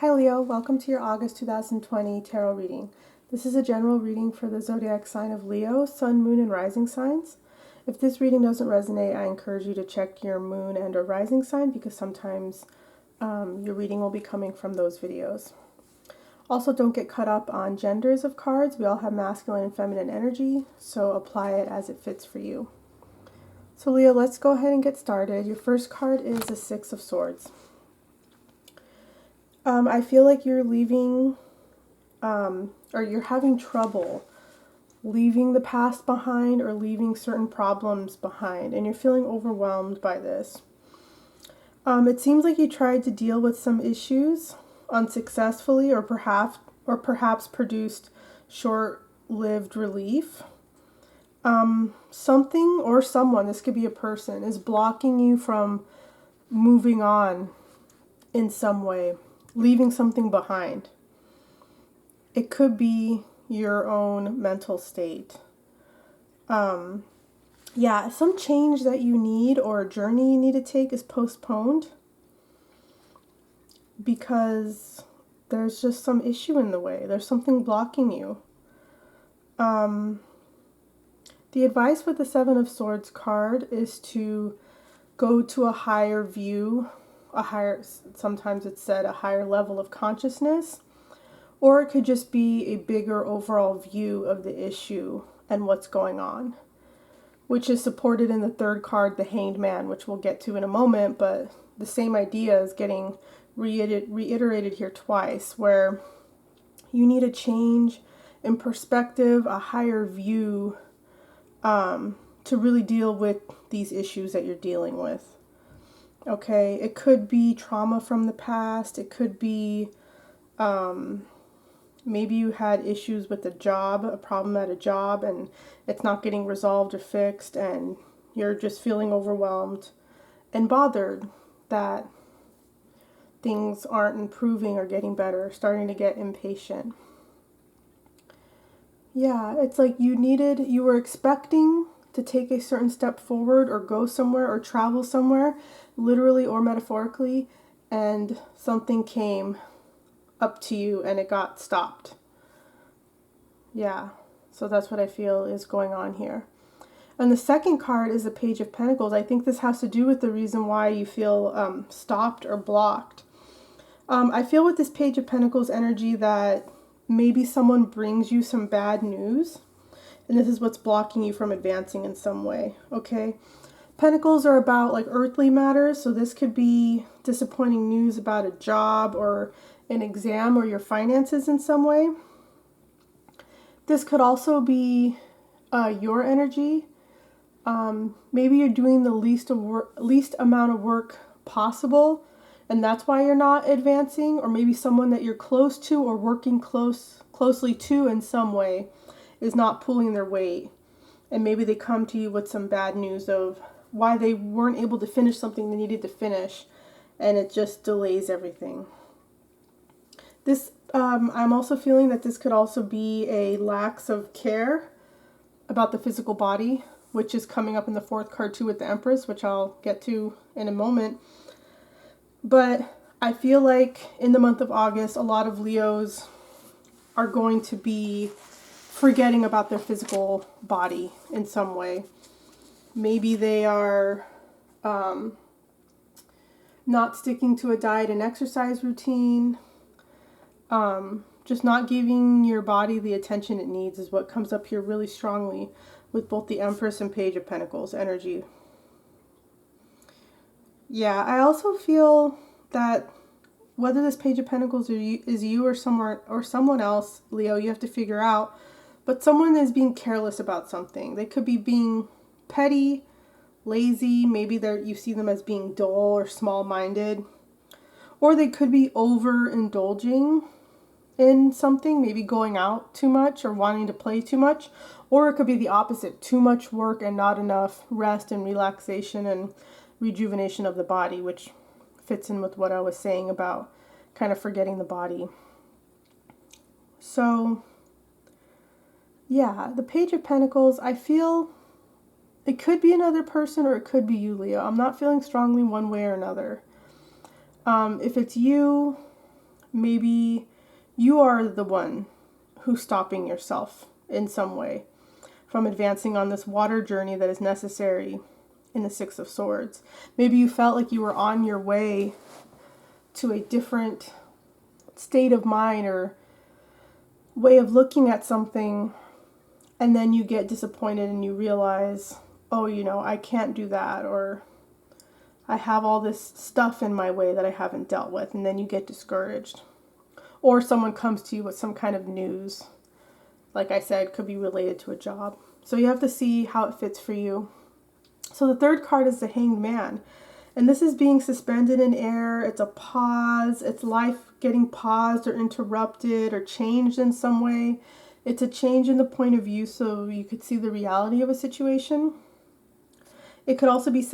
Hi Leo, welcome to your August 2020 tarot reading. This is a general reading for the Zodiac sign of Leo, Sun, Moon, and Rising signs. If this reading doesn't resonate, I encourage you to check your Moon and or Rising sign because sometimes your reading will be coming from those videos. Also, don't get caught up on genders of cards. We all have masculine and feminine energy, so apply it as it fits for you. So Leo, let's go ahead and get started. Your first card is the Six of Swords. I feel like you're leaving, or you're having trouble leaving the past behind or leaving certain problems behind, and you're feeling overwhelmed by this. It seems like you tried to deal with some issues unsuccessfully, or perhaps produced short-lived relief. Something or someone, this could be a person, is blocking you from moving on in some way, leaving something behind. It could be your own mental state. Some change that you need or a journey you need to take is postponed because there's just some issue in the way. There's something blocking you. The advice with the Seven of Swords card is to go to a higher view, sometimes it's said a higher level of consciousness, or it could just be a bigger overall view of the issue and what's going on, which is supported in the third card, the Hanged Man, which we'll get to in a moment, but the same idea is getting reiterated here twice, where you need a change in perspective, a higher view, to really deal with these issues that you're dealing with. Okay, it could be trauma from the past. It could be maybe you had issues with a job, a problem at a job, and it's not getting resolved or fixed, and you're just feeling overwhelmed and bothered that things aren't improving or getting better, starting to get impatient. Yeah, it's like you were expecting to take a certain step forward or go somewhere or travel somewhere, literally or metaphorically, and something came up to you and it got stopped. Yeah, so that's what I feel is going on here. And the second card is the Page of Pentacles. I think this has to do with the reason why you feel stopped or blocked. I feel with this Page of Pentacles energy that maybe someone brings you some bad news, and this is what's blocking you from advancing in some way, okay? Pentacles are about like earthly matters, so this could be disappointing news about a job or an exam or your finances in some way. This could also be your energy. Maybe you're doing the least amount of work possible, and that's why you're not advancing, or maybe someone that you're close to or working closely to in some way is not pulling their weight, and maybe they come to you with some bad news of why they weren't able to finish something they needed to finish, and it just delays everything. This I'm also feeling that this could also be a lack of care about the physical body, which is coming up in the fourth card too with the Empress, which I'll get to in a moment. But I feel like in the month of August, a lot of Leos are going to be forgetting about their physical body in some way. Maybe they are not sticking to a diet and exercise routine. Just not giving your body the attention it needs is what comes up here really strongly with both the Empress and Page of Pentacles energy. Yeah, I also feel that whether this Page of Pentacles is you or someone else, Leo, you have to figure out, but someone is being careless about something. They could be being petty, lazy, maybe you see them as being dull or small-minded, or they could be overindulging in something, maybe going out too much or wanting to play too much, or it could be the opposite, too much work and not enough rest and relaxation and rejuvenation of the body, which fits in with what I was saying about kind of forgetting the body. So yeah, the Page of Pentacles, I feel it could be another person or it could be you, Leo. I'm not feeling strongly one way or another. If it's you, maybe you are the one who's stopping yourself in some way from advancing on this water journey that is necessary in the Six of Swords. Maybe you felt like you were on your way to a different state of mind or way of looking at something, and then you get disappointed and you realize, oh, I can't do that, or I have all this stuff in my way that I haven't dealt with, and then you get discouraged. Or someone comes to you with some kind of news, like I said, could be related to a job. So you have to see how it fits for you. So the third card is the Hanged Man. And this is being suspended in air. It's a pause. It's life getting paused or interrupted or changed in some way. It's a change in the point of view so you could see the reality of a situation. It could also be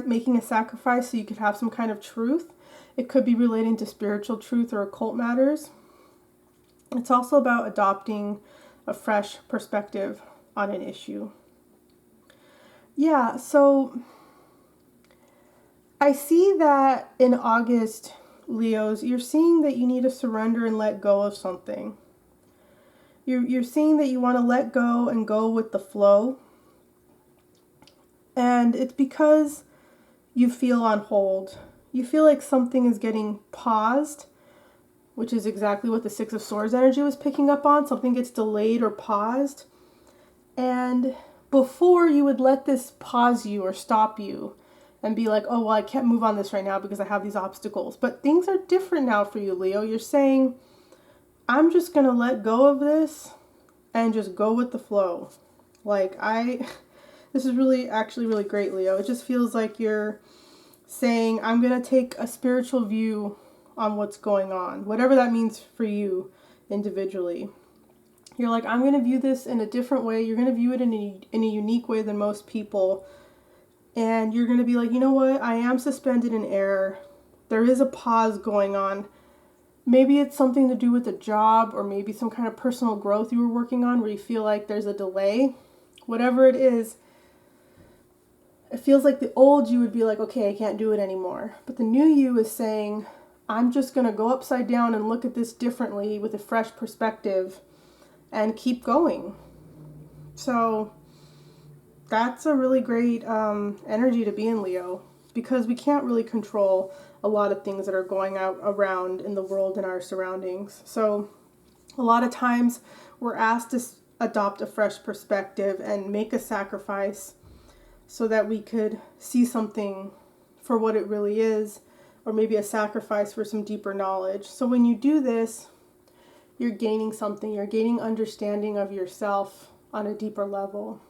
making a sacrifice so you could have some kind of truth. It could be relating to spiritual truth or occult matters. It's also about adopting a fresh perspective on an issue. Yeah, so I see that in August, Leos, you're seeing that you need to surrender and let go of something. You're seeing that you want to let go and go with the flow. And it's because you feel on hold. You feel like something is getting paused, which is exactly what the Six of Swords energy was picking up on. Something gets delayed or paused. And before you would let this pause you or stop you and be like, oh, well, I can't move on this right now because I have these obstacles. But things are different now for you, Leo. You're saying, I'm just going to let go of this and just go with the flow. This is actually really great, Leo. It just feels like you're saying, I'm going to take a spiritual view on what's going on, whatever that means for you individually. You're like, I'm going to view this in a different way. You're going to view it in a unique way than most people. And you're going to be like, you know what? I am suspended in air. There is a pause going on. Maybe it's something to do with a job or maybe some kind of personal growth you were working on where you feel like there's a delay. Whatever it is, it feels like the old you would be like, okay, I can't do it anymore. But the new you is saying, I'm just going to go upside down and look at this differently with a fresh perspective and keep going. So that's a really great energy to be in, Leo, because we can't really control a lot of things that are going out around in the world and our surroundings. So a lot of times we're asked to adopt a fresh perspective and make a sacrifice so that we could see something for what it really is, or maybe a sacrifice for some deeper knowledge. So when you do this, you're gaining something. You're gaining understanding of yourself on a deeper level.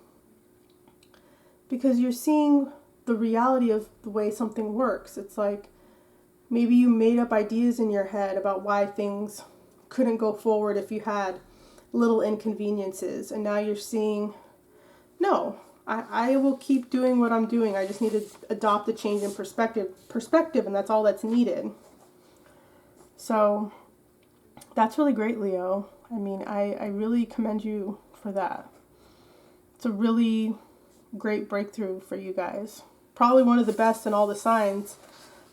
Because you're seeing the reality of the way something works. It's like maybe you made up ideas in your head about why things couldn't go forward if you had little inconveniences. And now you're seeing, no, I will keep doing what I'm doing. I just need to adopt a change in perspective, and that's all that's needed. So that's really great, Leo. I mean, I really commend you for that. It's a really great breakthrough for you guys. Probably one of the best in all the signs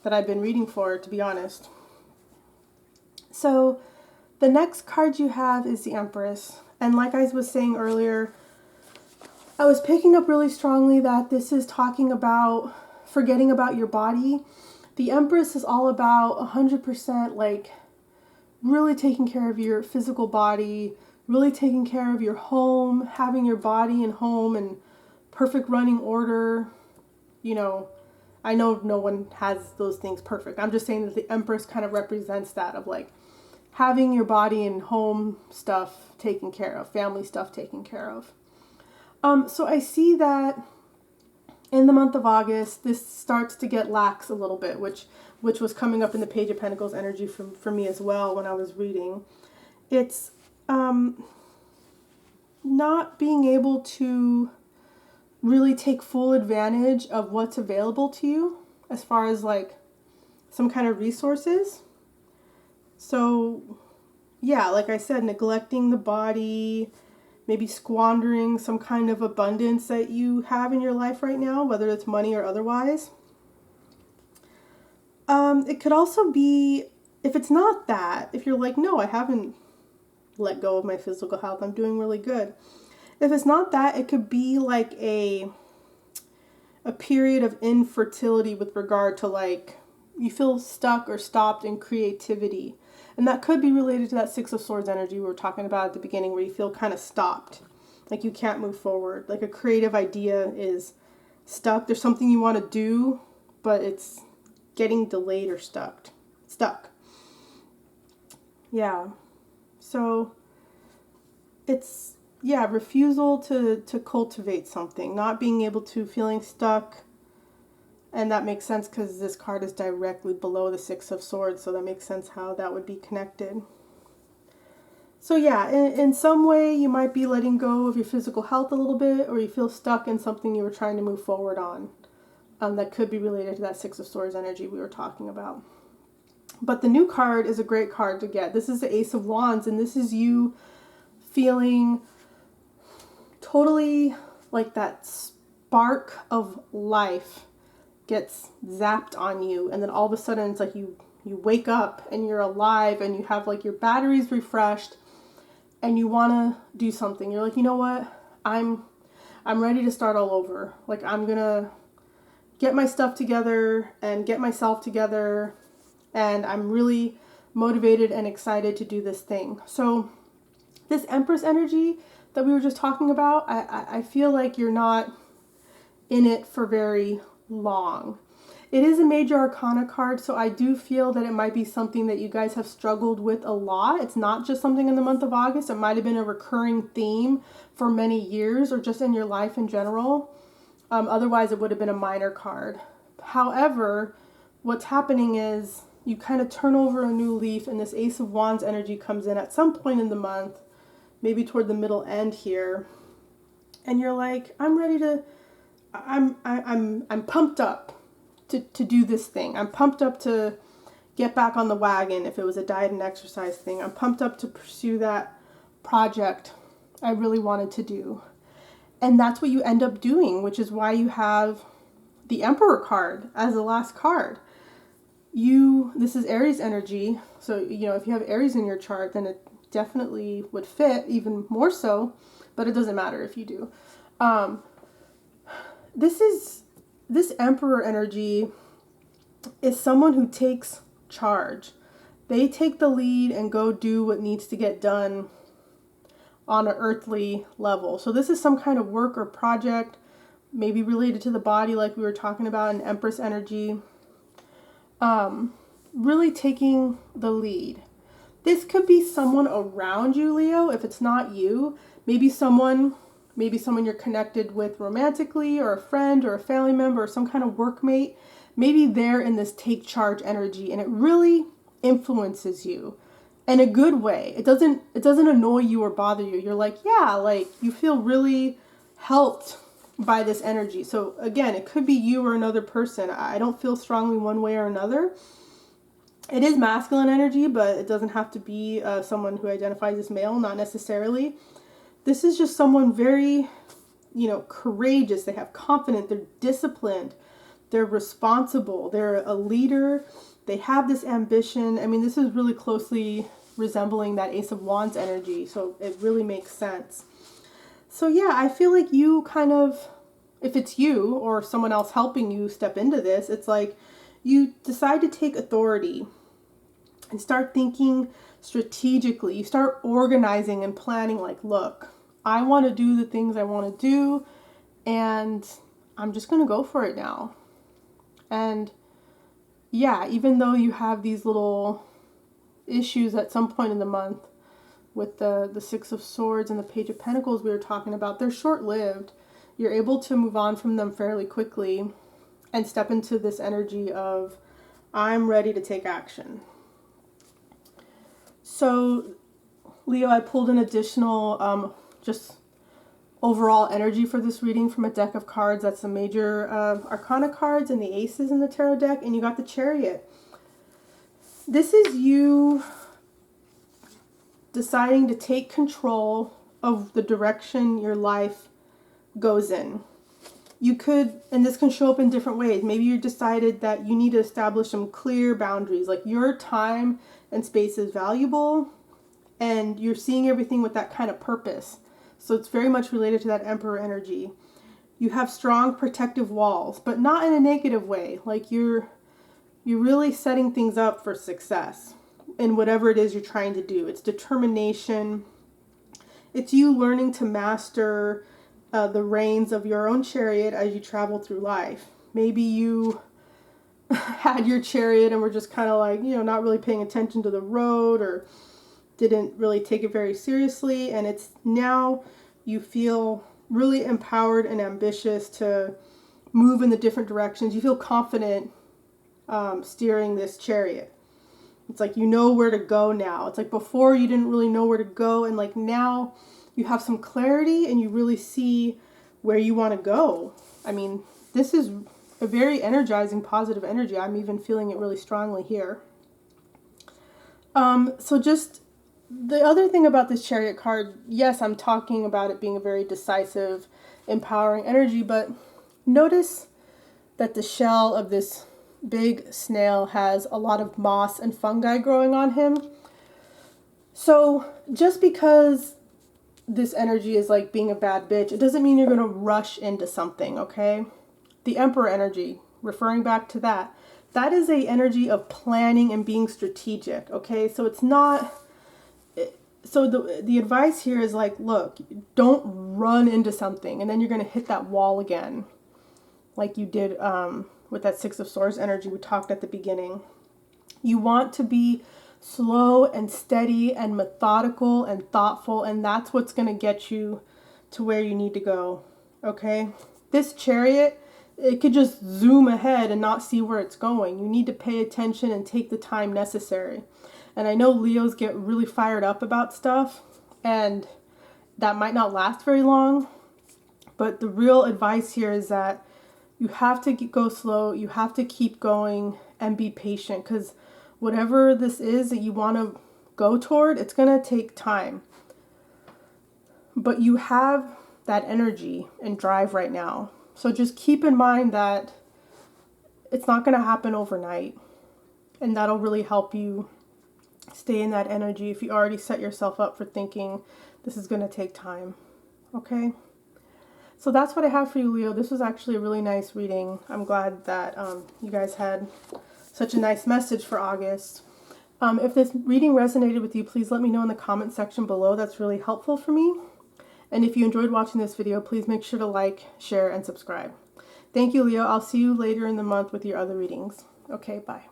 that I've been reading for, to be honest. So the next card you have is the Empress. And like I was saying earlier, I was picking up really strongly that this is talking about forgetting about your body. The Empress is all about 100% like really taking care of your physical body, really taking care of your home, having your body and home in perfect running order. You know, I know no one has those things perfect. I'm just saying that the Empress kind of represents that of like having your body and home stuff taken care of, family stuff taken care of. So I see that in the month of August, this starts to get lax a little bit, which was coming up in the Page of Pentacles energy for me as well when I was reading. It's not being able to really take full advantage of what's available to you as far as like some kind of resources. So yeah, like I said, neglecting the body, maybe squandering some kind of abundance that you have in your life right now, whether it's money or otherwise. It could also be if it's not that, if you're like, no, I haven't let go of my physical health, I'm doing really good. If it's not that, it could be like a period of infertility with regard to like, you feel stuck or stopped in creativity. And that could be related to that Six of Swords energy we were talking about at the beginning, where you feel kind of stopped. Like you can't move forward. Like a creative idea is stuck. There's something you want to do, but it's getting delayed or stuck. Yeah. So it's, yeah, refusal to cultivate something, not being able to, feeling stuck. And that makes sense because this card is directly below the Six of Swords, so that makes sense how that would be connected. So yeah, in some way you might be letting go of your physical health a little bit, or you feel stuck in something you were trying to move forward on. That could be related to that Six of Swords energy we were talking about. But the new card is a great card to get. This is the Ace of Wands, and this is you feeling totally like that spark of life gets zapped on you, and then all of a sudden it's like you wake up and you're alive and you have like your batteries refreshed and you want to do something. You're like, you know what, I'm ready to start all over. Like, I'm gonna get my stuff together and get myself together, and I'm really motivated and excited to do this thing. So this Empress energy that we were just talking about, I feel like you're not in it for very long. It is a major arcana card, so I do feel that it might be something that you guys have struggled with a lot. It's not just something in the month of August. It might have been a recurring theme for many years, or just in your life in general. Otherwise, it would have been a minor card. However, what's happening is you kind of turn over a new leaf, and this Ace of Wands energy comes in at some point in the month, maybe toward the middle end here, and you're like, I'm ready to, I'm pumped up to do this thing. I'm pumped up to get back on the wagon if it was a diet and exercise thing. I'm pumped up to pursue that project I really wanted to do. And that's what you end up doing, which is why you have the Emperor card as the last card. This is Aries energy, so you know, if you have Aries in your chart, then it definitely would fit even more so, but it doesn't matter if you do. This Emperor energy is someone who takes charge. They take the lead and go do what needs to get done on an earthly level. So this is some kind of work or project, maybe related to the body, like we were talking about in Empress energy. Really taking the lead. This could be someone around you, Leo, if it's not you. Maybe someone you're connected with romantically, or a friend or a family member or some kind of workmate. Maybe they're in this take charge energy, and it really influences you in a good way. It doesn't annoy you or bother you. You're like, yeah, like you feel really helped by this energy. So again, it could be you or another person. I don't feel strongly one way or another. It is masculine energy, but it doesn't have to be someone who identifies as male, not necessarily. This is just someone very, courageous. They have confidence. They're disciplined. They're responsible. They're a leader. They have this ambition. I mean, this is really closely resembling that Ace of Wands energy, so it really makes sense. So yeah, I feel like you kind of, if it's you or someone else helping you step into this, it's like you decide to take authority and start thinking strategically. You start organizing and planning, like, look, I want to do the things I want to do, and I'm just going to go for it now. And yeah, even though you have these little issues at some point in the month with the Six of Swords and the Page of Pentacles we were talking about, they're short-lived. You're able to move on from them fairly quickly and step into this energy of, I'm ready to take action. So, Leo, I pulled an additional just overall energy for this reading from a deck of cards. That's the major arcana cards and the aces in the tarot deck, and you got the Chariot. This is you deciding to take control of the direction your life goes in. you could, and this can show up in different ways. Maybe you decided that you need to establish some clear boundaries, like your time and space is valuable, and you're seeing everything with that kind of purpose. So it's very much related to that Emperor energy. You have strong protective walls, but not in a negative way. Like you're really setting things up for success in whatever it is you're trying to do. It's determination. It's you learning to master the reins of your own chariot as you travel through life. Maybe you had your chariot and were just kind of like, not really paying attention to the road, or didn't really take it very seriously. And it's now you feel really empowered and ambitious to move in the different directions. You feel confident steering this chariot. It's like you know where to go now. It's like before you didn't really know where to go, and like now you have some clarity and you really see where you want to go. I mean, this is a very energizing, positive energy. I'm even feeling it really strongly here. So just the other thing about this Chariot card, yes, I'm talking about it being a very decisive, empowering energy, but notice that the shell of this big snail has a lot of moss and fungi growing on him. So just because this energy is like being a bad bitch, it doesn't mean you're going to rush into something, okay? The Emperor energy, referring back to that, that is a energy of planning and being strategic, okay? So it's not, so the advice here is like, look, don't run into something and then you're going to hit that wall again, like you did with that Six of Swords energy we talked at the beginning. You want to be slow and steady and methodical and thoughtful, and that's what's going to get you to where you need to go, okay? This Chariot, it could just zoom ahead and not see where it's going. You need to pay attention and take the time necessary. And I know Leos get really fired up about stuff, and that might not last very long, but the real advice here is that you have to go slow, you have to keep going and be patient, because whatever this is that you want to go toward, it's going to take time. But you have that energy and drive right now. So just keep in mind that it's not going to happen overnight. And that'll really help you stay in that energy if you already set yourself up for thinking this is going to take time. Okay? So that's what I have for you, Leo. This was actually a really nice reading. I'm glad that you guys had such a nice message for August. If this reading resonated with you, please let me know in the comment section below. That's really helpful for me. And if you enjoyed watching this video, please make sure to like, share, and subscribe. Thank you, Leo. I'll see you later in the month with your other readings. Okay, bye.